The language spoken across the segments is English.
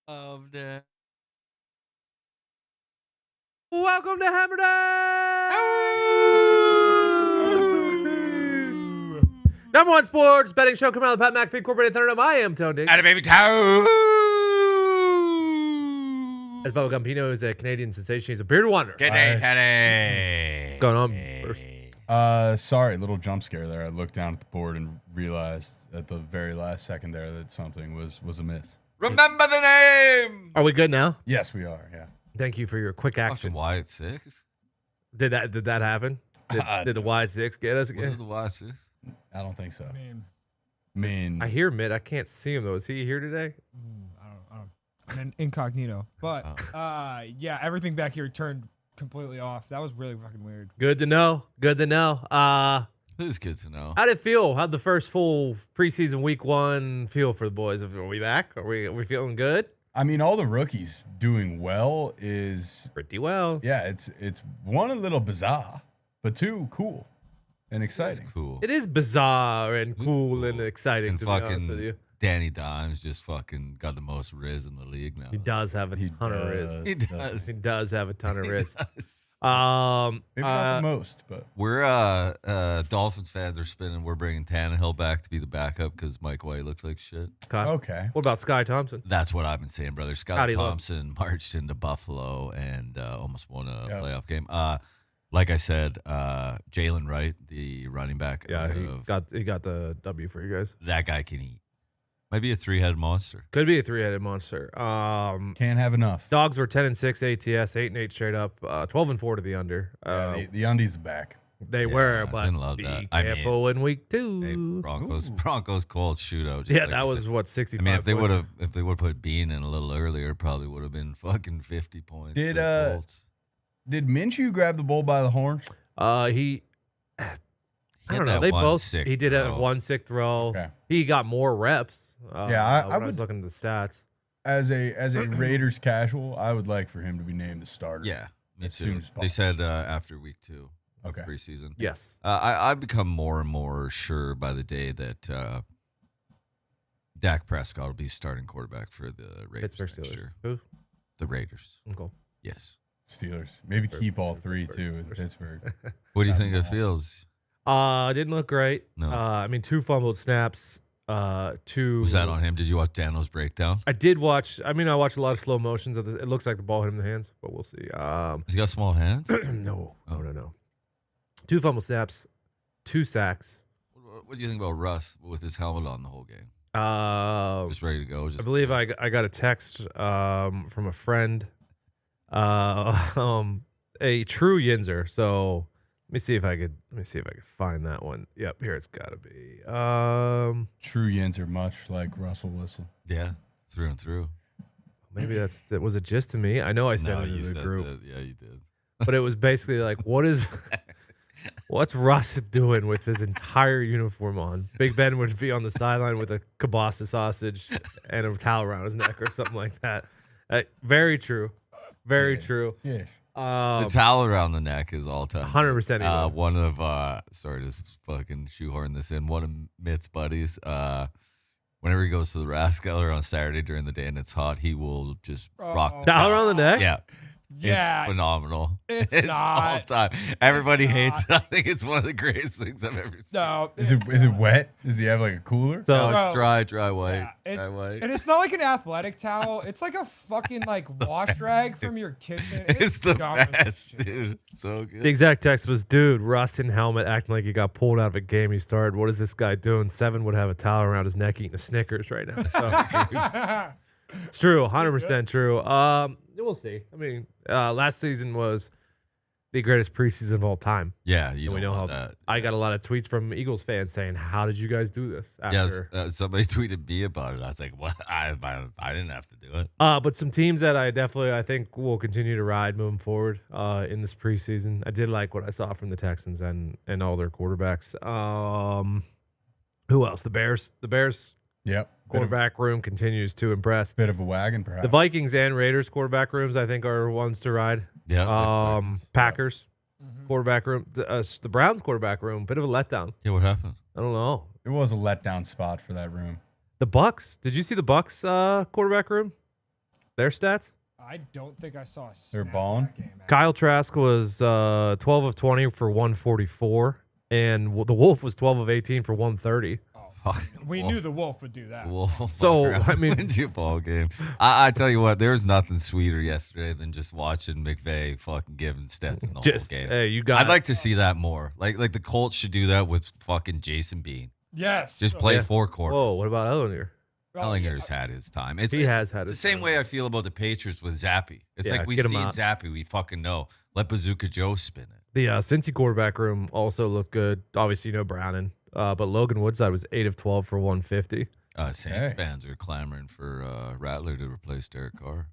of the. Welcome to Hammer Dahn! Number one sports betting show coming out of the Pat McAfee Incorporated Thunder. I am Tone Dick. Atta baby toe. As Bubba Gumpino is a Canadian sensation. He's a bearded wanderer. Good day, Teddy. What's going on, Bruce? Sorry, little jump scare there. I looked down at the board and realized at the very last second there that something was amiss. Remember the name. Are we good now? Yes, we are. Yeah. Thank you for your quick action. Fucking wide six. Did that happen? Did the wide six get us Was again? it the wide six? I don't think so. I mean, I hear Mitt. I can't see him though. Is he here today? don't. I'm an incognito. But yeah, everything back here turned completely off. That was really fucking weird. Good to know. Good to know. This is good to know. How'd it feel? How'd the first full preseason week one feel for the boys? Are we back? Are we feeling good? I mean, all the rookies doing well is Pretty well. yeah. It's one, a little bizarre, but two, cool and It's exciting. cool. It is bizarre and It's cool and exciting, And to be honest with fucking you. Danny Dimes just fucking got the most riz in the league now. He does have a He ton of riz. He does. He does have a ton of He riz. does. Maybe not the most, but We're Dolphins fans are spinning. We're bringing Tannehill back to be the backup because Mike White looked like shit. Okay. okay. What about Sky Thompson? That's what I've been saying, brother. How'd Scott he look? Thompson marched into Buffalo and almost won a Yeah. playoff game. Like I said, Jalen Wright, the running back, Yeah, he of- got the W for you guys. that guy can eat. Might be a three-headed monster. Could be a three-headed monster. Can't have enough. Dogs were 10-6 ATS, 8-8 straight up, 12-4 to the under. Yeah, the undies are back. They Yeah, were, I but didn't love be that. I mean, careful in week two. Hey, Broncos Colts shootout. just Yeah, like that you was said. what I 65. mean, if they points. would have put Bean in a little earlier, it probably would have been fucking 50 points. Did, for the Colts. Did Minshew grab the bull by the horns? He He I had don't know. that They one both. sick He did have throw. one sick throw. Okay. He got more reps. Yeah, I when I was would- looking at the stats. As a Raiders casual, I would like for him to be named the starter. Yeah, me as too. soon as They possible. said after week 2 of Okay. preseason. Yes. I've become more and more sure by the day that Dak Prescott will be starting quarterback for the Raiders Pittsburgh next Steelers. year. Who? The Raiders. Okay. Yes. Steelers. Maybe Pittsburgh. keep all three Pittsburgh. too in Pittsburgh. What do you Got think them it all. feels? Didn't look great. No. I mean, 2 fumbled snaps. 2. Was that on him? Did you watch Dano's breakdown? I did watch. I mean, I watched a lot of slow motions of it. Looks like the ball hit him in the hands, but we'll see. Has he got small hands? No. 2 fumble snaps, 2 sacks. What do you think about Russ with his helmet on the whole game? Just ready to go. Just I believe I got a text from a friend, a true Yinzer. So let me see if I could find that one. Yep, here it's got to be. True Yins are much like Russell Wilson. Yeah, through and through. Maybe that was it just to me. I know I sent it you to the said group, that. Yeah, you did. but it was basically like, what's Russ doing with his entire uniform on? Big Ben would be on the sideline with a kielbasa sausage and a towel around his neck or something like that. Very true. Very Yeah. true. Yeah. The towel around the neck is all time. 100% he would. One of sorry to fucking shoehorn this in. One of Mitt's buddies, whenever he goes to the Rathskeller on Saturday during the day and it's hot, he will just rock the Towel towel. around the neck? Yeah. Yeah. It's phenomenal. It's all not. time. Everybody It's hates not. it. I think it's one of the greatest things I've ever seen. No. Is it wet? Does he have like a cooler? So No, Bro, it's dry white. Yeah, dry it's, white. and it's not like an athletic towel. It's like a fucking like wash rag from your kitchen. It's the dumb as best, shit. dude. So good. the exact text was, dude, Russ in helmet acting like he got pulled out of a game he started. What is this guy doing? 7 would have a towel around his neck eating a Snickers right now. So it's true. 100% true. We'll see. I mean, last season was the greatest preseason of all time. Yeah, And you know we know how that. I got a lot of tweets from Eagles fans saying, how did you guys do this? Yes, After? somebody tweeted me about it. I was like, "What? I didn't have to do it." But some teams that I think will continue to ride moving forward in this preseason. I did like what I saw from the Texans and all their quarterbacks. Who else? The Bears. The Bears Yep. quarterback room continues to impress. Bit of a wagon, perhaps. The Vikings and Raiders quarterback rooms, I think, are ones to ride. Yeah. Packers Mhm. quarterback room. The Browns quarterback room, bit of a letdown. Yeah. What happened? I don't know. It was a letdown spot for that room. The Bucks. Did you see the Bucks quarterback room? Their stats? I don't think I saw a They're snap balling? that game, man. Kyle Trask was 12 of 20 for 144, and the Wolf was 12 of 18 for 130. We knew the Wolf would do that. So, I mean- wins you a ball game. I tell you what, there's nothing sweeter yesterday than just watching McVay fucking giving Stetson the whole game. Hey, you got. I'd like to see that more. Like the Colts should do that with fucking Jason Bean. Yes. Just play Yeah. 4 quarters. Whoa, what about Ellinger? Ellinger's had his time. He has had it's his the same time. way I feel about the Patriots with Zappy. It's Yeah, like we've get him seen out. Zappy. We fucking know. Let Bazooka Joe spin it. The Cincy quarterback room also looked good. Obviously, Brannon. But Logan Woodside was 8 of 12 for 150. Saints Hey. fans are clamoring for Rattler to replace Derek Carr.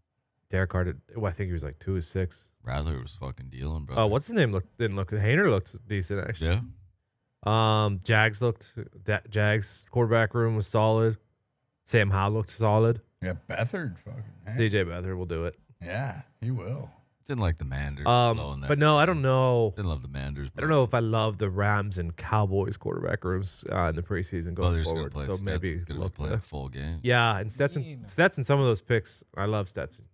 Derek Carr I think he was like 2 of 6. Rattler was fucking dealing, bro. What's his name? Didn't look. Hayner looked decent actually. Yeah. Jags Jags quarterback room was solid. Sam Howell looked solid. Yeah, Beathard. Fucking. Hey. DJ Beathard will do it. Yeah, he will. Didn't like the Manders. blowing that. But no, I don't know. Didn't love the Manders. I don't know if I love the Rams and Cowboys quarterback rooms in the preseason Well, going they're just gonna forward. play. So maybe Stetson's gonna look play to- a full game. Yeah, and Stetson. Mean. Stetson. Some of those picks, I love Stetson.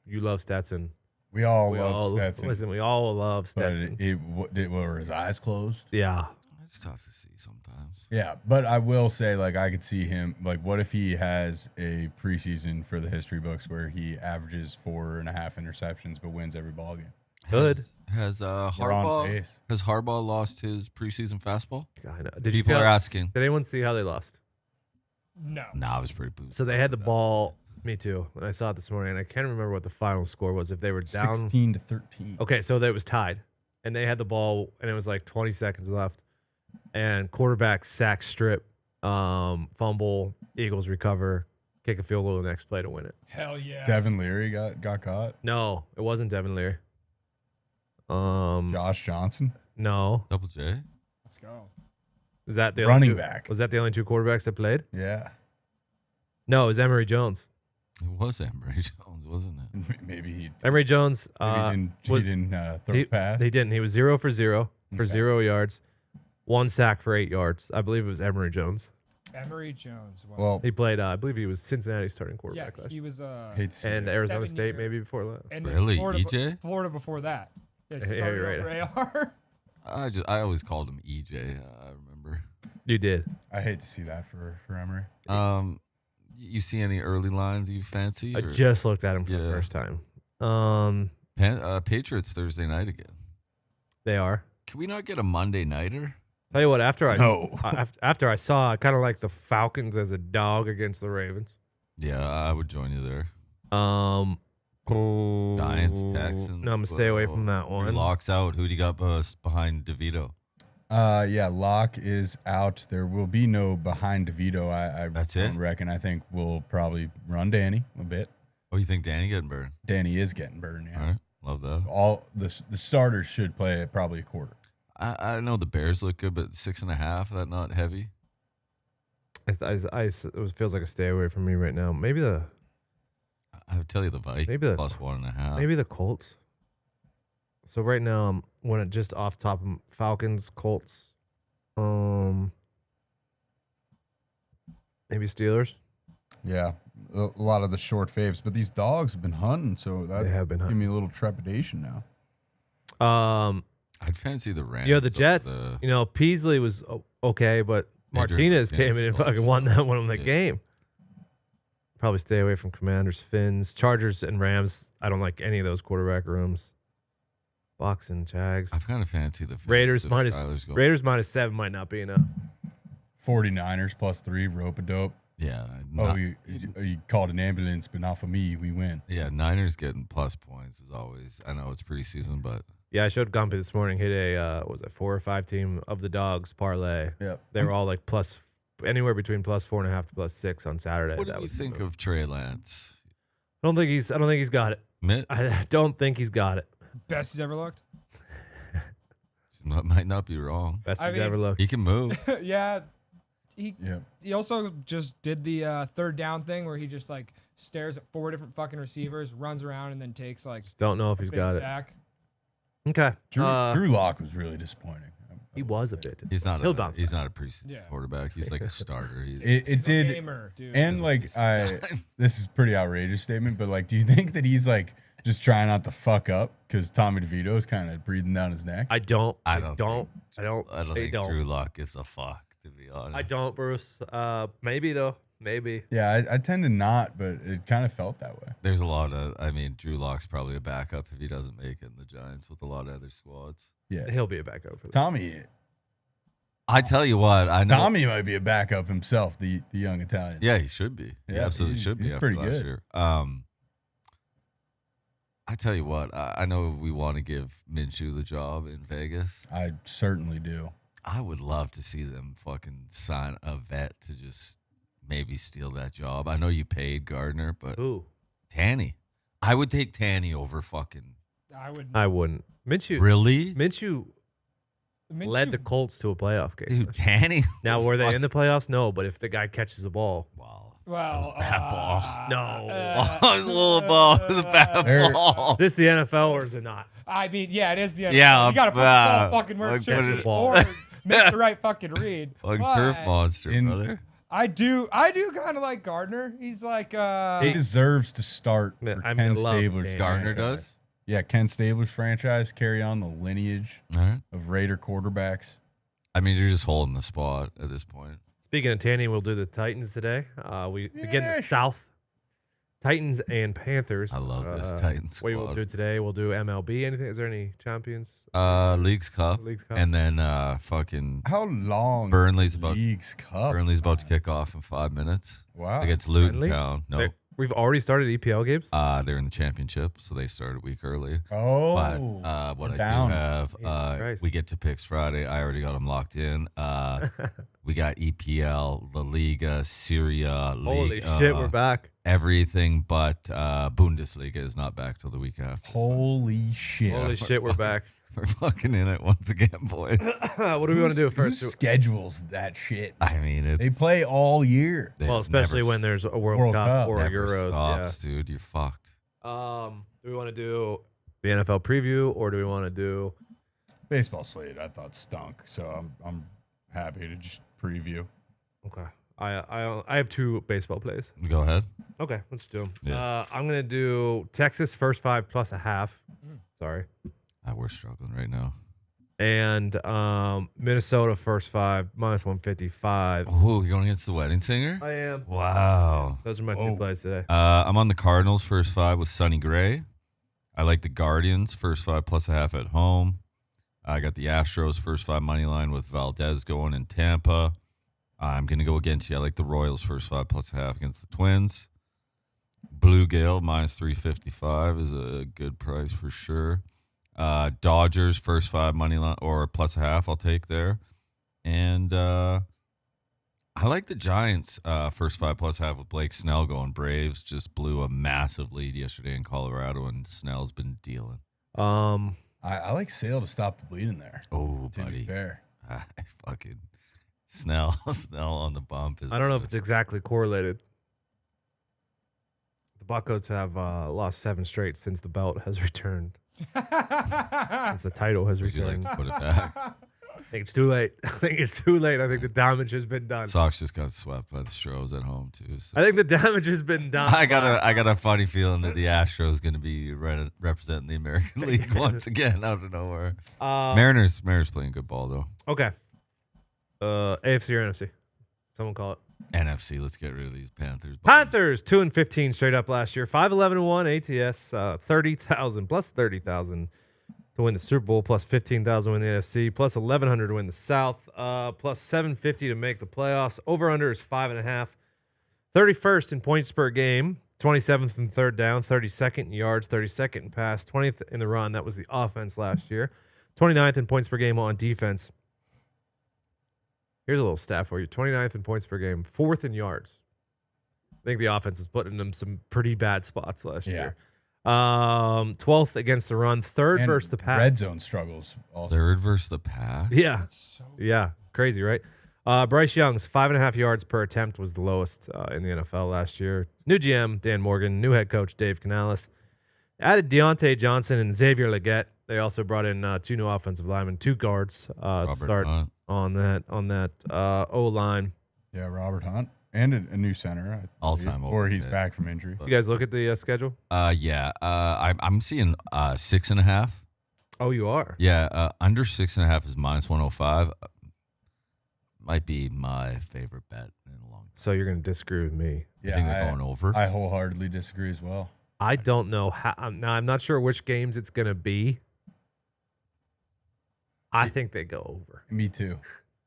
You love Stetson. We all We love all Stetson. listen. We all love But Stetson. were his eyes closed? Yeah, It's tough to see sometimes. Yeah, but I will say, like, I could see him. Like, what if he has a preseason for the history books where he averages 4.5 interceptions but wins every ball game? good. Has We're on Harbaugh pace. has Harbaugh lost his preseason fastball? I know. Did you see People are how- asking. Did anyone see how they lost? No. Nah, I was pretty booed. So they had the ball. Me too. And I saw it this morning, and I can't remember what the final score was. If they were down 16-13. Okay, so that was tied, and they had the ball, and it was like 20 seconds left, and quarterback sack strip, fumble, Eagles recover, kick a field goal the next play to win it. Hell yeah. Devin Leary got caught. No, it wasn't Devin Leary. Josh Johnson, No, Double J. Let's go. is that the running only two, back. Was that the only 2 quarterbacks that played? Yeah, No, it was Emory Jones. It was Emory Jones, wasn't it? maybe he. Emory Jones Maybe he was didn't throw a pass. He didn't. He was 0 for 0 for Okay. 0 yards, 1 sack for 8 yards. I believe it was Emory Jones. Emery Jones. Well, He played. I believe he was Cincinnati's starting yeah, quarterback last he year. was hate to see And it. Arizona 7 State year. maybe before that. And then Really? Florida, EJ? Florida before that. Yeah, Yeah, you're started over AR. I always called him EJ. I remember. You did. I hate to see that for Emory. You see any early lines you fancy? I or- just looked at him for the Yeah. first time. Patriots Thursday night again. They are. Can we not get a Monday nighter? Tell you what, after I No. after I saw, I kind of like the Falcons as a dog against the Ravens. Yeah, I would join you there. Giants, Texans. No, I'm gonna stay away from that Your one. Locks out. Who do you got behind DeVito? Yeah, Locke is out. There will be no behind DeVito. I That's don't it? reckon. I think we'll probably run Danny a bit. Oh, you think Danny getting burned? Danny is getting burned. Yeah. All right, love that. All the starters should play probably a quarter. I know the Bears look good, but 6.5. That not heavy. It feels like a stay away from me right now. Maybe the I would tell you the Vikings Maybe the- plus 1.5. maybe the Colts. So right now I'm when it just off top of Falcons, Colts, maybe Steelers. Yeah, a lot of the short faves, but these dogs have been hunting, so that They have been give hunting. me a little trepidation now. I'd fancy the Rams. The over Jets. the- Peasley was okay, but Martinez came in and fucking won that one in the Yeah. game. Probably stay away from Commanders, Finns, Chargers, and Rams. I don't like any of those quarterback rooms. Bucks and Jags. I've kind of fancy the Fins Raiders if minus Skyler's going. Raiders -7 might not be enough. 49ers +3, rope-a-dope. Yeah. Oh, not- you called an ambulance, but not for me. We win. yeah. Niners getting plus points as always. I know it's preseason, but Yeah, I showed Gumpy this morning. Hit a 4 or 5 team of the dogs parlay. Yep. They were all like plus anywhere between +4.5 to +6 on Saturday. what do That you was the think move. of Trey Lance? I don't think he's got it. Mitt I don't think he's got it. Best he's ever looked. might not be wrong. Best I he's mean- ever looked. He can move. Yeah. He Yep. also just did the third down thing where he just like stares at 4 different fucking receivers, runs around, and then takes like Just don't know if a he's big got it. sack. Okay. Drew Lock was really disappointing. He was a bit. He's not. He'll A, bounce he's back. not a preseason Yeah. quarterback. He's like a starter. It He's a did. gamer, dude. And like this is a pretty outrageous statement, but like, do you think that he's like just trying not to fuck up because Tommy DeVito is kind of breathing down his neck? I don't think Drew Lock gives a fuck, to be honest. I don't, Bruce. Maybe though. Maybe. Yeah, I tend to not, but it kind of felt that way. There's a lot of. I mean, Drew Lock's probably a backup if he doesn't make it in the Giants with a lot of other squads. Yeah, He'll be a backup for them. Tommy. I tell you what, I know. Tommy might be a backup himself, the young Italian. Yeah, he should be. He Yeah, absolutely should be. he's After pretty last good. year. I tell you what, I know we want to give Minshew the job in Vegas. I certainly do. I would love to see them fucking sign a vet to just maybe steal that job. I know you paid Gardner, but Who? Tanny. I would take Tanny over fucking. I I wouldn't. Minshew. Really? Minshew led the Colts to a playoff game. Dude, Tanny. Now, was were they fucking- in the playoffs? No, but if the guy catches the ball, Wow. Well, bad ball. No. It was a little ball. It was a bad There- ball. is this the NFL or is it not? I mean, yeah, it is the Yeah, you gotta put the ball fucking where it like, should put be, it- ball. or make the right fucking read. Fucking But turf monster, in- brother. I do kind of like Gardner. He's like, He deserves to start Yeah, for I mean, Ken I love Stabler's Dan. Gardner franchise. does? Yeah, Ken Stabler's franchise, carry on the lineage All right. of Raider quarterbacks. I mean, you're just holding the spot at this point. Speaking of Tanny, we'll do the Titans today. We begin Yeah, the sure. South. Titans and Panthers. I love this Titans What we'll squad. do today, we'll do MLB. Anything? Is there any champions? Leagues Cup. Leagues Cup. And then fucking How long? Burnley's about Leagues Cup. Burnley's about to kick off in 5 minutes. Wow. Against Luton Friendly? Town. No. We've already started EPL games. They're in the championship, so they started a week early. Oh, But what we're I down. do have, Jesus Christ. we get to picks Friday. I already got them locked in. We got EPL, La Liga, Syria, Holy shit, we're back. everything but Bundesliga is not back till the week after. Holy shit. Holy shit, we're back. We're fucking in it once again, boys. What do we want to do first? Who schedules that shit? I mean, it's, They play all year. it Well, especially never when there's a World, World Cup, Cup. or never Euros. stops, dude. You're fucked. Yeah. Do we want to do the NFL preview or do we want to do? Baseball slate, I thought stunk, so I'm happy to just preview. Okay. I have two baseball plays. Go ahead. Okay, let's do them. Yeah. I'm gonna do Texas first 5 plus a half. Sorry. We're struggling right now. And Minnesota first 5 minus 155. Oh, you're going against the wedding singer? I am. Wow. Those are my two Whoa. plays today. I'm on the Cardinals first 5 with Sonny Gray. I like the Guardians first 5 plus a half at home. I got the Astros first 5 money line with Valdez going in Tampa. I'm going to go against you. I like the Royals first 5 plus a half against the Twins. Blue Gale minus 355 is a good price for sure. Dodgers first 5 money line or plus a half. I'll take there. And I like the Giants first 5 plus half with Blake Snell going. Braves just blew a massive lead yesterday in Colorado, and Snell's been dealing. I like Sale to stop the bleeding there. Oh, To be buddy. fair. Fucking Snell on the bump. I don't know if it's exactly correlated. The Buccos have lost 7 straight since the belt has returned. Since the title has Would you like returned. to put it back? I think it's too late. I think it's too late. I think the damage has been done. Sox just got swept by the Stros at home too. So. I think the damage has been done. I got a funny feeling that the Astros going to be representing the American League once again out of nowhere. Mariners playing good ball though. Okay. AFC or NFC? Someone call it. NFC, let's get rid of these Panthers. Panthers 2-15 straight up last year. 5-11-1 ATS. 30,000 plus 30,000 to win the Super Bowl, plus 15,000 to win the NFC, plus 1,100 to win the South, plus 750 to make the playoffs. Over under is 5.5. 31st in points per game, 27th in third down, 32nd in yards, 32nd in pass, 20th in the run. That was the offense last year. 29th in points per game on defense. Here's a little stat for you. 29th in points per game, 4th in yards. I think the offense was putting them some pretty bad spots last year. 12th against the run, 3rd And versus the pass. Red zone struggles. Also. Third versus the pass. Yeah. so Yeah. Crazy, right? Bryce Young's 5.5 yards per attempt was the lowest in the NFL last year. New GM, Dan Morgan. New head coach, Dave Canales. Added Deontay Johnson and Xavier Leggett. They also brought in 2 new offensive linemen, 2 guards to Robert start Hunt. on that O line. Yeah, Robert Hunt and a new center. I All-time believe, or he's overpaid. back from injury. You guys look at the schedule? Yeah. I'm seeing 6.5. Oh, you are. Yeah. Under 6.5 is -105. Might be my favorite bet in a long time. So you're going to disagree with me. You think they're going over? I wholeheartedly disagree as well. I don't know how. Now, I'm not sure which games it's going to be. I think they go over. Me too.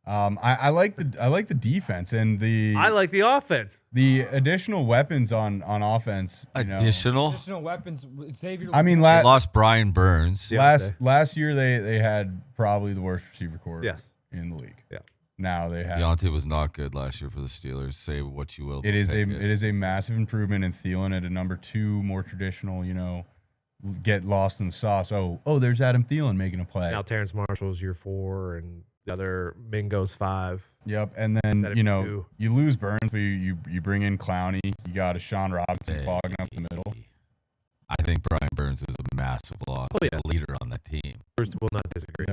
I like the defense and the I like the offense. the additional weapons on offense. You know. Additional. Additional weapons. Xavier. I mean, They lost Brian Burns. Yeah. last year they had probably the worst receiver core Yes. in the league. Yeah. Now they have. Deontay was not good last year for the Steelers. Say what you will. It is take it is a massive improvement in Thielen at a number 2, more traditional. Get lost in the sauce. Oh, there's Adam Thielen making a play. Now Terrence Marshall's year 4, and the other Mingo's 5. Yep, and then That'd be 2. you lose Burns, but you bring in Clowney. You got a Sean Robinson Hey. clogging up the middle. I think Brian Burns is a massive loss. Oh, yeah. He's a leader on the team. Bruce will not disagree.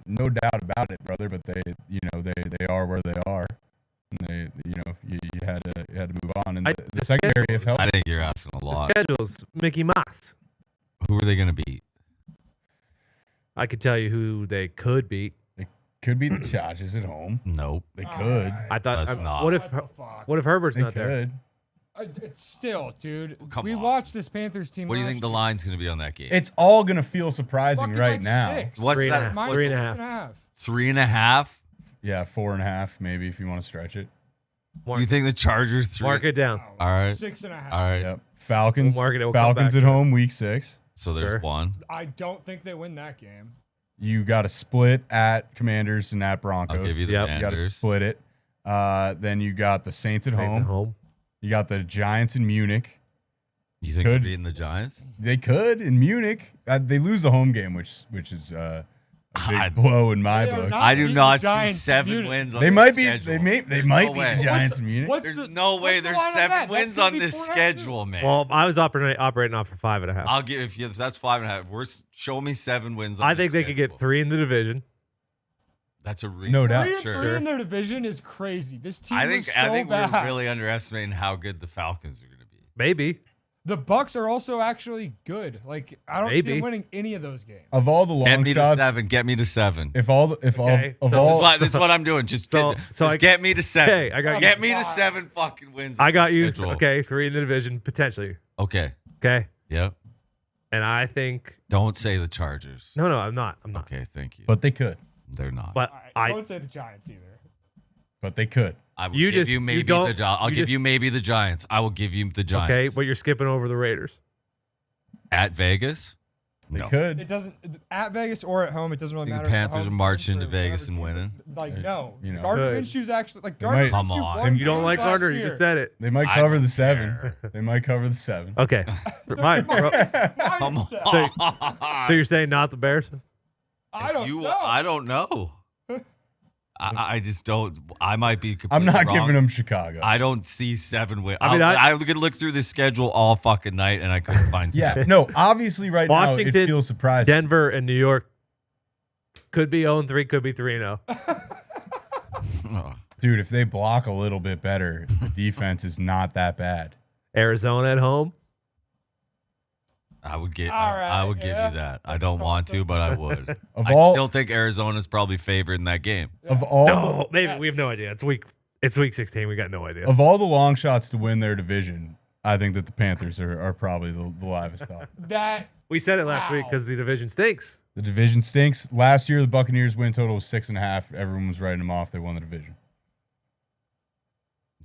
No doubt about it, brother. But they are where they are, and you had to move on. And the the secondary schedule- have helped. I think you're asking a The lot. schedule's Mickey Mouse. Who are they going to beat? I could tell you who they could beat. Could be the Chargers at home. Nope. They could. I thought. That's not. What if? What the fuck? What if Herbert's They not there? could. It's still, dude. Come we on. watched this Panthers team. What do you last think the year. line's going to be on that game? It's all gonna feel surprising Fucking right like now. 6. What's 3.5. that? Minus 3.5. 3.5? Yeah, 4.5 maybe if you want to stretch it. You think the Chargers 3? Mark it down. All right. 6.5. All right. Yep. Falcons. We'll mark it, we'll come Falcons back at to it. home, week 6. So there's Sure. one. I don't think they win that game. You got to split at Commanders and at Broncos. I'll give you the Yep. You got to Commanders. split it. Then you got the Saints at Saints home. at home. You got the Giants in Munich. You think they're Could- beating the Giants? They could in Munich. They lose the home game, which is a I- big blow in my They are book. not I do beating not the see Giants in 7 Munich. wins on They the might be. schedule. They There's might no be way. the Giants in Munich. What's There's the, no way what's the there's line on 7 that? wins That's gonna on be this 4.5 schedule, man. Well, I was operating off for 5.5. I'll give if that's 5.5. Show me 7 wins. On I this think they could get schedule. 3 in the division. That's a No doubt. 3 and Sure. 3 in their division is crazy. This team I is think so bad. we're really underestimating how good the Falcons are going to be. Maybe. The Bucks are also actually good. Like I don't see Maybe. them winning any of those games. Of all the Get long me to shots, 7. Get me to 7. if all Okay. of This all This is what I'm doing. Just get me to 7. Okay, I got you. Get me to God. 7 fucking wins. I on got the you. schedule. Okay, 3 in the division potentially. Okay. Okay, Yep. and I think Don't say the Chargers. no, I'm not. Okay, thank you. but they could. They're not. But All right, I don't say the Giants either. But they could. I will you give just- you you maybe don't- the Giants. I'll you give just- you maybe the Giants. I will give you the Giants. okay, but you're skipping over the Raiders. At Vegas? They No. could. It doesn't at Vegas or at home. It doesn't really Think matter. the if Panthers home are marching wins to for Vegas and whatever team. winning? Like no, You know. Gardner Good. Minshew's actually like They Gardner might- Come Minshew on. won You don't games like last Gardner? You year. just said it. They might I cover don't the 7. care. They might cover the 7. Okay, fine. Bro. Come on. So you're saying not the Bears? I don't know. I don't know. I just don't. I might be completely I'm not wrong. giving them Chicago. I don't see 7 wins. I mean, I could look through the schedule all fucking night and I couldn't find 7. yeah, no. Obviously, right now Washington, it feels surprising. Denver and New York could be 0-3, could be 3-0. Oh. Dude, if they block a little bit better, the defense is not that bad. Arizona at home. I would give. All I right, would give yeah. you that. I That's don't want to, awesome. but I would. Of I all still think Arizona's probably favored in that game. of all No, maybe Yes. we have no idea. It's week 16. We got no idea. of all the long shots to win their division, I think that the Panthers are probably the livest thought. That We said it last week Wow. because the division stinks. The division stinks. Last year, the Buccaneers win total was 6.5. Everyone was writing them off. They won the division.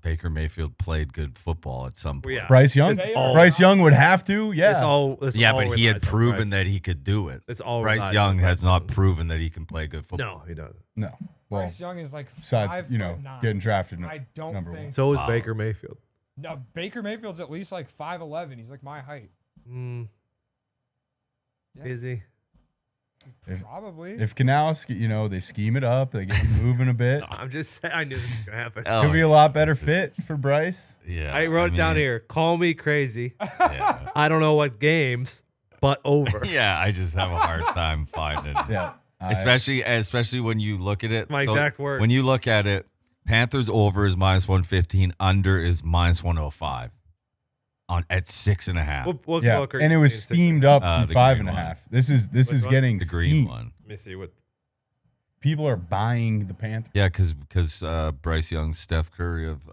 Baker Mayfield played good football at some point. Yeah. Bryce Young. They all- Bryce Young would have to. It's Yeah. all. It's Yeah, all but he had relies on proven Bryce. that he could do it. It's all Bryce relies Young on has Bryce not Young. proven that he can play good football. No, he doesn't. No. Well, Bryce Young is like besides 5'9". getting drafted. I don't number think. one. So is Wow. Baker Mayfield. No, Baker Mayfield's at least like 5'11". He's like my height. Mm. Yeah. Is he? If- Probably. If Canales, they scheme it up. They get him moving a bit. No, I'm just saying. I knew this was gonna happen. Oh, Could be a lot better fit for Bryce. yeah. I wrote it down mean, here. Call me crazy. Yeah. I don't know what games, but over. Yeah, I just have a hard time finding it. Yeah. Especially when you look at it. My exact word. When you look at it, Panthers over is -115, under is -105 at 6.5. What yeah. book are And you it was seeing? steamed up The from 5.5. green one. This is one? getting The green steamed. one. Let me see what. People are buying the Panthers Yeah, because Bryce Young's Steph Curry of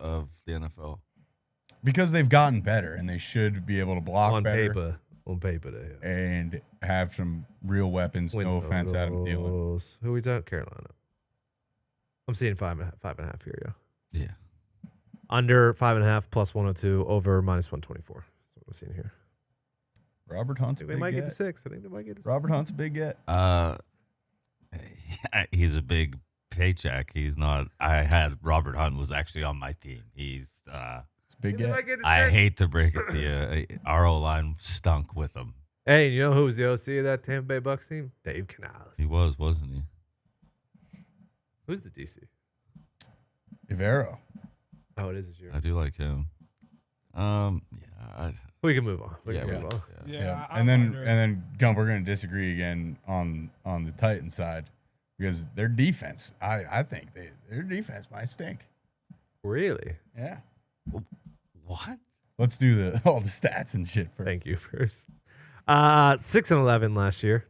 the NFL. because they've gotten better and they should be able to block On better paper, they and have some real weapons. No offense, Adam Thielen. Windows. Who we got? Carolina. I'm seeing 5.5 here, yeah. Yeah. Under 5.5 plus 102 over -124. That's what I'm seeing here. Robert I Hunt's a think they big might get get. to 6. I think they might get to 6. Robert Hunt's a big get. He's a big paycheck. He's not. I had Robert Hunt was actually on my team. He's. It's a big They get. might get to I 6. hate to break it to you. Our O line stunk with him. Hey, you know who was the OC of that Tampa Bay Bucks team? Dave Canales. He was, wasn't he? Who's the DC? Ivero. Oh, it is this year. I do like him. Yeah. We can move on. We Yeah, can we- move on. yeah. Yeah, And then Gump, we're gonna disagree again on the Titans side because their defense, I think their defense might stink. Really? Yeah. What? Let's do all the stats and shit first. Thank you first. 6-11 last year.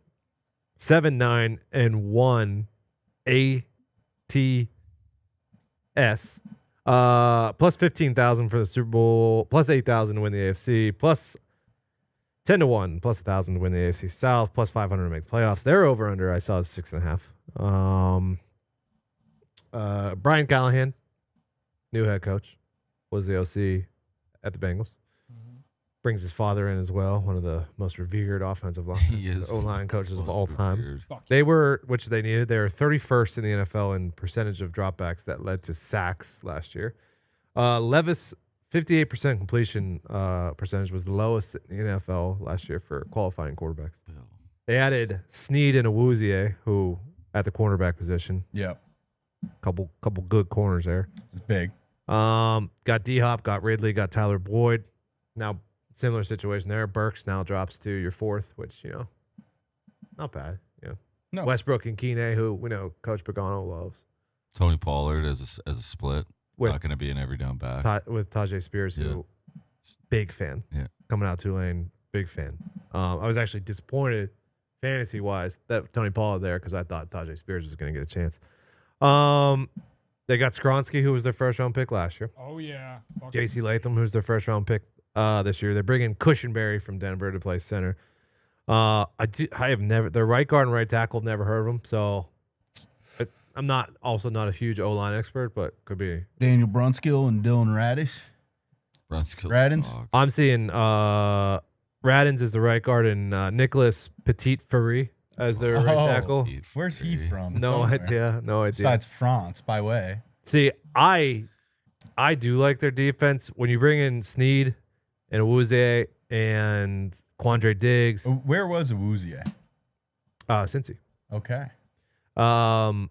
7-9-1 ATS. Plus 15,000 for the Super Bowl. Plus 8,000 to win the AFC. Plus 10-1. Plus 1,000 to win the AFC South. Plus 500 to make playoffs. They're over under. I saw is 6.5. Brian Callahan, new head coach, was the OC at the Bengals. Brings his father in as well, one of the most revered offensive He is O-line coaches of all time. Weird. They were, which they needed, they were 31st in the NFL in percentage of dropbacks that led to sacks last year. Levis, 58% completion percentage was the lowest in the NFL last year for qualifying quarterbacks. Bill. They added Snead and Awuzie, who at the cornerback position, Yep. couple good corners there. It's big. Got D-Hop, got Ridley, got Tyler Boyd. Now, similar situation there. Burks now drops to your fourth, which, not bad. Yeah. No. Westbrook and Keeney, who we know Coach Pagano loves. Tony Pollard as a split. With, Not going to be an every down back. with Tajay Spears, who big fan. Yeah. Coming out Tulane, big fan. I was actually disappointed fantasy-wise that Tony Pollard there because I thought Tajay Spears was going to get a chance. They got Skronsky, who was their first-round pick last year. Oh yeah. Fuck J.C. Latham, who's their first-round pick this year. They bring in Cushenberry from Denver to play center. I have never their right guard and right tackle, never heard of them. So I'm not a huge O-line expert, but could be. Daniel Brunskill and Dylan Radish. Brunskill. Radins? Dog. I'm seeing Radins is the right guard and Nicholas Petit-Ferry as their right tackle. Where's he from? No Somewhere. idea. No idea. Besides France, by way. See, I do like their defense. When you bring in Snead and Awuzie and Quandre Diggs, Where was Awuzie? Cincy. Okay. And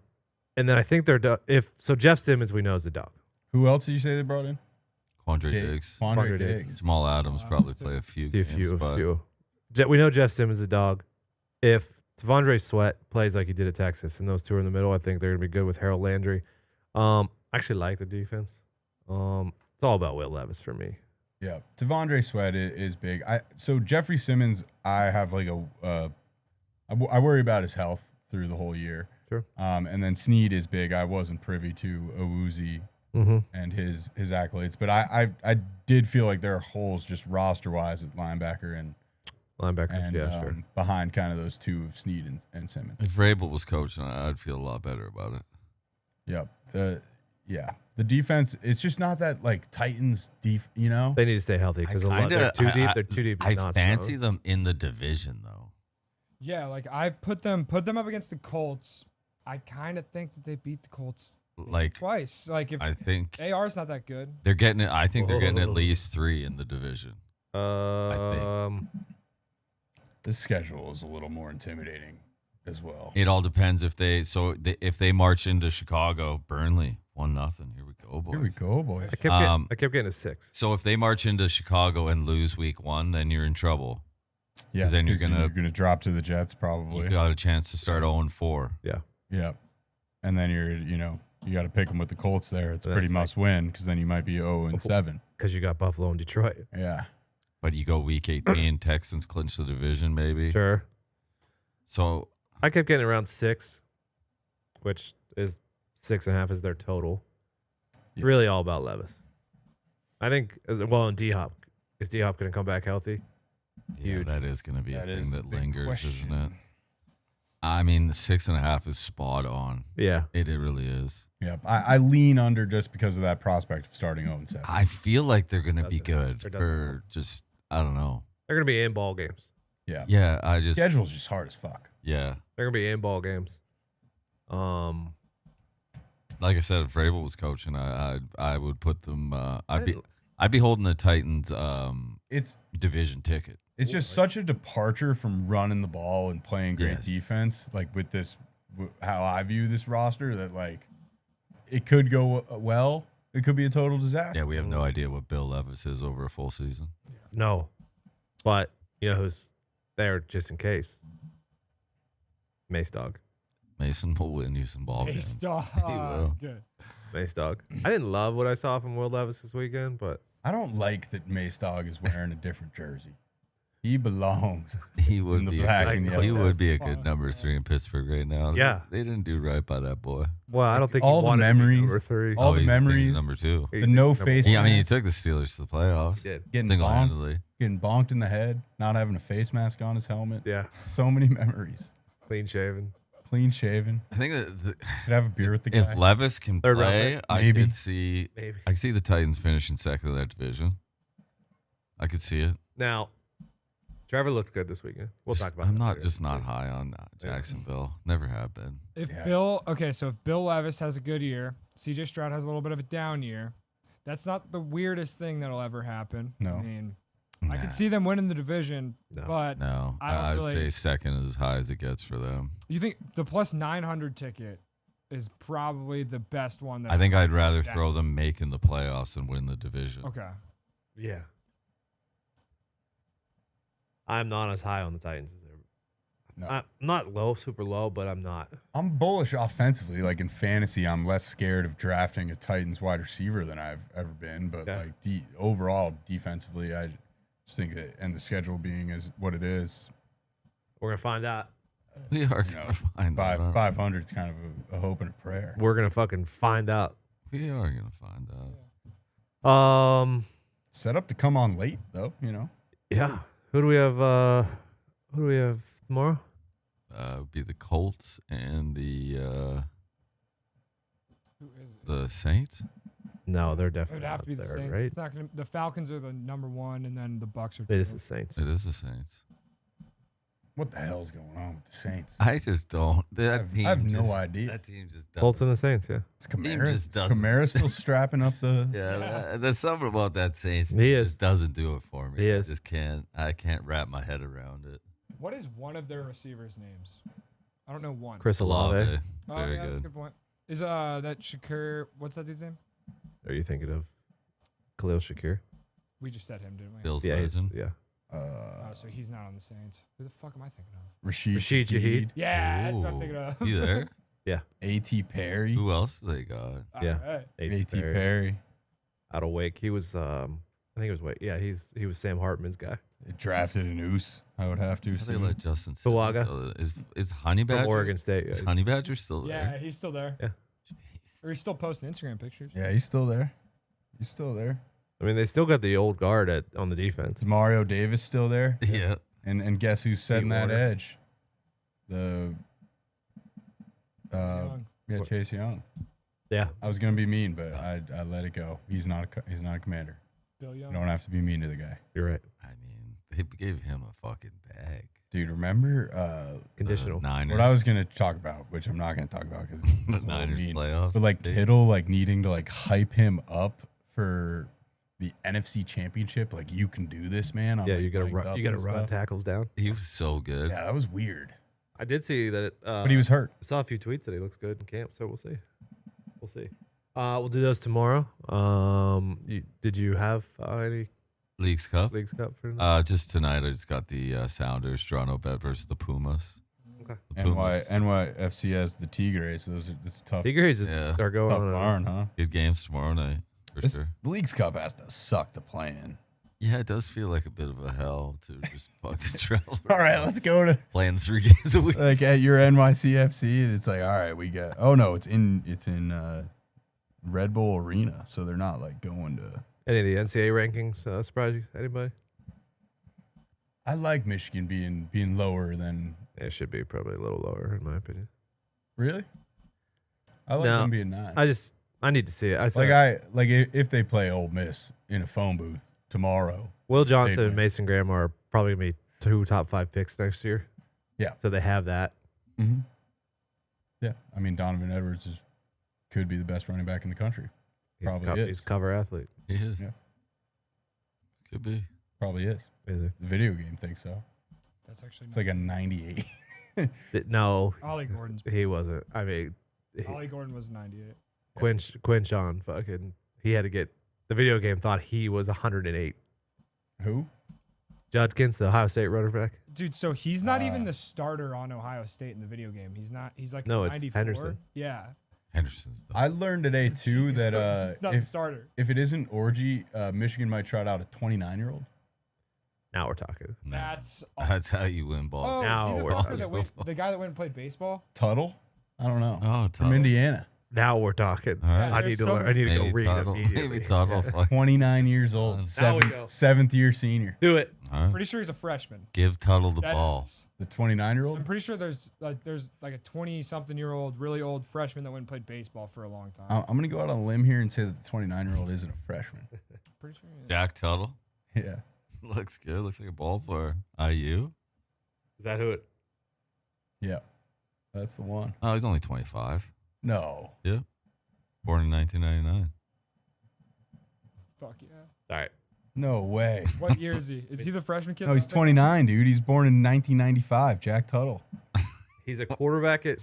then I think they're Jeff Simmons we know is the dog. Who else did you say they brought in? Quandre Diggs. Quandre Quandre Diggs. Diggs. Jamal Adams probably play a few games. A few. We know Jeff Simmons is a dog. If Devondre Sweat plays like he did at Texas and those two are in the middle, I think they're gonna be good with Harold Landry. I actually like the defense. It's all about Will Levis for me. Yeah, Devondre Sweat is big. So Jeffrey Simmons, I have like I worry about his health through the whole year. Sure. And then Snead is big. I wasn't privy to Awuzie and his accolades, but I did feel like there are holes just roster wise at linebacker and Linebackers, sure. behind kind of those two of Snead and Simmons. If Vrabel was coaching, I'd feel a lot better about it. Yep. The defense, it's just not that like Titans They need to stay healthy because they're too deep. They're too deep. I fancy them in the division though. Yeah, like I put them up against the Colts. I kind of think that they beat the Colts Like twice. Like if I think AR's not that good. they're getting it. I think they're getting at least 3 in the division. This schedule is a little more intimidating as well. It all depends if they march into Chicago, Burnley 1-0. Here we go, boys. Here we go, boys. I kept getting a 6. So if they march into Chicago and lose week 1, then you're in trouble. Yeah, then you're 'cause gonna- you're gonna drop to the Jets probably. You got a chance to start 0-4. Yep. And then you got to pick them with the Colts there. It's And pretty that's like- must win because then you might be 0-7. Because you got Buffalo and Detroit. Yeah. But you go week 18, Texans clinch the division, maybe. Sure. So I kept getting around 6, which is 6.5 is their total. Yeah. Really all about Levis. I think, and D-Hop. Is D-Hop going to come back healthy? yeah, Huge. that is going to be a That thing is that the big lingers, question. isn't it? I mean, the 6.5 is spot on. Yeah. It really is. Yep. I lean under just because of that prospect of starting 0-7. I feel like they're going to be Doesn't- good it doesn't for just, I don't know. They're going to be in ball games. Yeah. Yeah, I just, Schedule's just hard as fuck. yeah. They're going to be in ball games. Like I said, if Vrabel was coaching, I would put them. I'd be holding the Titans It's division ticket. It's just such a departure from running the ball and playing great Yes. defense. Like with this, how I view this roster, that like it could go well. It could be a total disaster. Yeah, we have no idea what Bill Levis is over a full season. No. But you know who's there just in case? Mace Dog. Mason will win you some ball games. Stop. He will. Good. Mace Dog. I didn't love what I saw from Will Levis this weekend, but I don't like that Mace Dog is wearing a different jersey. He belongs. He would In the be. black A and good, he yellow. would be a good number 3 in Pittsburgh right now. Yeah. they didn't do right by that boy. well, I don't think all he the wanted to be memories, number 3. all the he's- I think he's memories, number 2. He the did no number face. Yeah, I mean, he mask, took the Steelers to the playoffs. He did. getting bonked, Single-handedly. getting bonked in the head, not having a face mask on his helmet. Yeah. So many memories. Clean shaven. Clean shaven. I think that Could have a beer with the guy. if Levis can Third round play, pick? I Maybe. could see. Maybe. I could see the Titans finishing second in that division. I could see it. Now, Trevor looked good this weekend. We'll talk about I'm that not later. just not high on Jacksonville. Never have been. If Yeah. if Bill Levis has a good year, CJ Stroud has a little bit of a down year, that's not the weirdest thing that'll ever happen. No. I mean, I Nah, can see them winning the division, No. but No, I don't I'd really- say second is as high as it gets for them. you think the plus 900 ticket is probably the best one. That I think I'd rather down. throw them making the playoffs than win the division. Okay. Yeah. I'm not as high on the Titans as ever. No. I'm not low, super low, but I'm not. I'm bullish offensively. Like in fantasy, I'm less scared of drafting a Titans wide receiver than I've ever been. But Yeah. like overall defensively, I just think that, and the schedule being is what it is, We're going to find out. We are You know, gonna find out. aren't 500 is kind of a hope and a prayer. We're going to fucking find out. We are gonna find out. Set up to come on late though, Yeah. Who do we have tomorrow? Would be the Colts and the Who is it? the Saints. No, they're It definitely would have not to be the there, Saints. right? It's not gonna. The Falcons are the number 1, and then the Bucks are. It is 2. the Saints. It is the Saints. What the hell's going on with the Saints? I just don't. That I've- team I have no just- idea. That team just Colts doesn't. and the Saints, yeah. Is Kamara, just doesn't. Kamara still strapping up the? Yeah, there's something about that Saints. He team is. just doesn't do it for me. He I is. just can't. I can't wrap my head around it. What is one of their receivers' names? I don't know one. Chris Olave. Olave, Oh, very yeah, that's a good. good point. Is that Shakur? What's that dude's name? Are you thinking of Khalil Shakir? We just said him, didn't we? Bill's Yeah, version. yeah. So he's not on the Saints. Who the fuck am I thinking of? Rashid Rashid Shaheed. Yeah, that's what I'm Ooh. thinking of. You there? A.T. Perry. Who else do they got? Yeah. Alright. A.T. Perry. Out of Wake. He was I think it was Wake. Yeah, he was Sam Hartman's guy. They drafted an oos. I would have to. How they assume. let Justin Tawaga. Simmons go? Is Honey Badger? From Oregon State. Is Yeah, Honey Badger still Yeah, there? he's still there. Yeah. Or he's still posting Instagram pictures. Yeah, he's still there. He's still there. I mean, they still got the old guard on the defense. Is Mario Davis still there? Yeah. And guess who's setting that Warner. edge? The Young. yeah, Chase Young. Yeah. I was gonna be mean, but I let it go. He's not a commander. Bill You Young. don't have to be mean to the guy, You're right. I mean, they gave him a fucking bag. dude. Remember Conditional. Niners. what I was gonna talk about, which I'm not gonna talk about because the Niners playoff. But like They- Kittle, like needing to like hype him up for the NFC Championship. Like you can do this, man. on, Yeah, like, you gotta ranked run. ups You gotta and run stuff. tackles down. he was so good. Yeah, that was weird. I did see that. But he was hurt. I saw a few tweets that he looks good in camp, so we'll see. We'll see. We'll do those tomorrow. Did you have any? Leagues Cup. Leagues Cup for tonight? Just tonight, I just got the Sounders, Toronto Bet versus the Pumas. Okay. The Pumas, NYFC has the Tigres, so it's tough. Tigres Yeah. are going Tough on. barn, huh? good games tomorrow night for sure. The Leagues Cup has to suck to play in. Yeah, it does feel like a bit of a hell to just fucking travel. All right, let's go to Playing 3 games a week. like at your NYCFC, and it's like, all right, we got. Oh no, it's in Red Bull Arena, so they're not like going to. Any of the NCAA rankings surprise you? Anybody? I like Michigan being lower than. Yeah, it should be probably a little lower in my opinion. Really? I like No, them being 9. I need to see it. If they play Ole Miss in a phone booth tomorrow. Will Johnson They'd and win. Mason Graham are probably going to be 2 top 5 picks next year. Yeah. So they have that. Mm-hmm. Yeah, I mean Donovan Edwards could be the best running back in the country. Probably He's is. a cover athlete. He is. Yeah. Could be. Probably is. Is he? The video game thinks so. That's actually It's like a 98. No, Ollie Gordon's. he wasn't. I mean, Ollie Gordon was 98. Quinshon fucking, he had to get, the video game thought he was 108. Who? Judkins, the Ohio State running back. Dude, so he's not even the starter on Ohio State in the video game. He's not. He's like No, a it's 94. Henderson. Yeah, Henderson's done. I learned today too that he's not the starter. if it isn't orgy, Michigan might trot out a 29-year-old. Now we're talking. Nah, That's that's how you win oh, ball. Now is he the we're fucker talking. that the guy that went and played baseball? Tuttle? I don't know. Oh, From Tuttle. Indiana. Now we're talking. All right. I there's need to so learn. I need to go Maybe read Tuttle. immediately. Maybe Tuttle. Fuck. 29 years old. Now we go. Seventh year senior. Do it. All right. Pretty sure he's a freshman. Give Tuttle the That ball. is. The 29-year-old? I'm pretty sure there's like a 20-something-year-old, really old freshman that went and played baseball for a long time. I'm going to go out on a limb here and say that the 29-year-old isn't a freshman. Pretty sure. He is. Jack Tuttle. Yeah. Looks good. Looks like a ball player. IU. Is that who it? Yeah. That's the one. Oh, he's only 25. No. Yeah. Born in 1999. Fuck yeah. All right. No way. What year is he? Is he the freshman kid? No, he's 29, dude. He's born in 1995. Jack Tuttle. He's a quarterback at.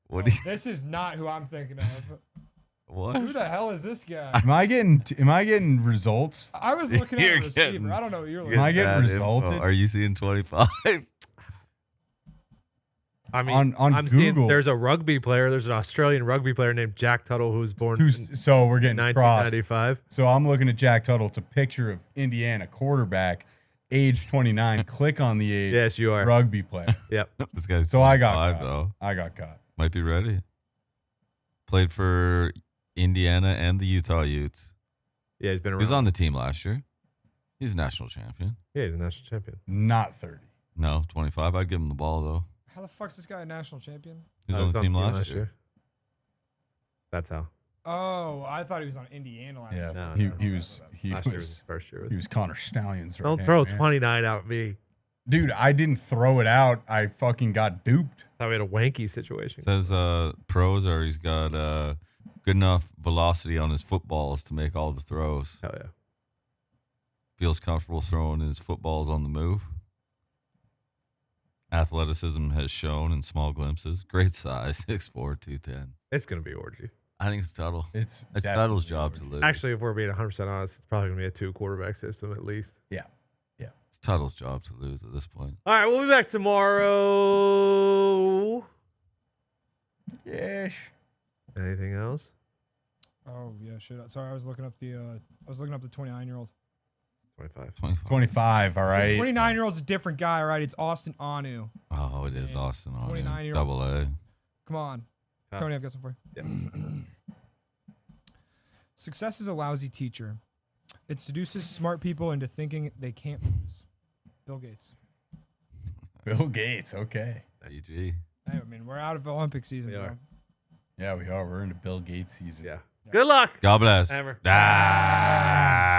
What? Do you, This is not who I'm thinking of. Who what? the hell is this guy? Am I getting results? I was looking at You're a receiver. getting- I don't know what you're Am looking I at. getting Bad info. resulted? Are you seeing 25? I mean, On I'm seeing Google. there's a rugby player. There's an Australian rugby player named Jack Tuttle who was born in So we're getting crossed. 1995. So I'm looking at Jack Tuttle. It's a picture of Indiana quarterback, age 29. Click on the age. Yes, you are. Rugby player. Yep. This guy's So I got 25, caught. though. I got caught. Might be ready. Played for Indiana and the Utah Utes. Yeah, he's been He around. was on the team last year. He's a national champion. Yeah, he's a national champion. Not 30. No, 25. I'd give him the ball, though. How the fuck's this guy a national champion? He was I on the team last year. That's how. Oh, I thought he was on Indiana last year. Yeah. No, he no. he was he Last year was his was first year. he was Connor Stalions. Don't throw 29 out at me. Dude, I didn't throw it out. I fucking got duped. Thought we had a wanky situation. Says pros are he's got good enough velocity on his footballs to make all the throws. Hell yeah. Feels comfortable throwing his footballs on the move. Athleticism has shown in small glimpses. Great size, 6'4", 210. It's going to be orgy. I think it's Tuttle. It's It's definitely Tuttle's job to lose. Actually, if we're being 100% honest, it's probably going to be a 2 quarterback system at least. Yeah. It's Tuttle's job to lose at this point. All right, we'll be back tomorrow. Yes. Anything else? Oh yeah, shit. Sorry, I was looking up the 29-year-old. 25. 25. 25, all right. 29-year-old's a different guy, all right? It's Austin Anu. Oh, it is Man, Austin on 29-year-old. Double A. Come on. Huh. Tony, I've got something for you. Success is a lousy teacher. It seduces smart people into thinking they can't lose. Bill Gates. Bill Gates, okay. BG. Hey, I mean, we're out of Olympic season, We bro. are. Yeah, we are. We're into Bill Gates season. Yeah. Good luck. God bless. Hammer. Ah.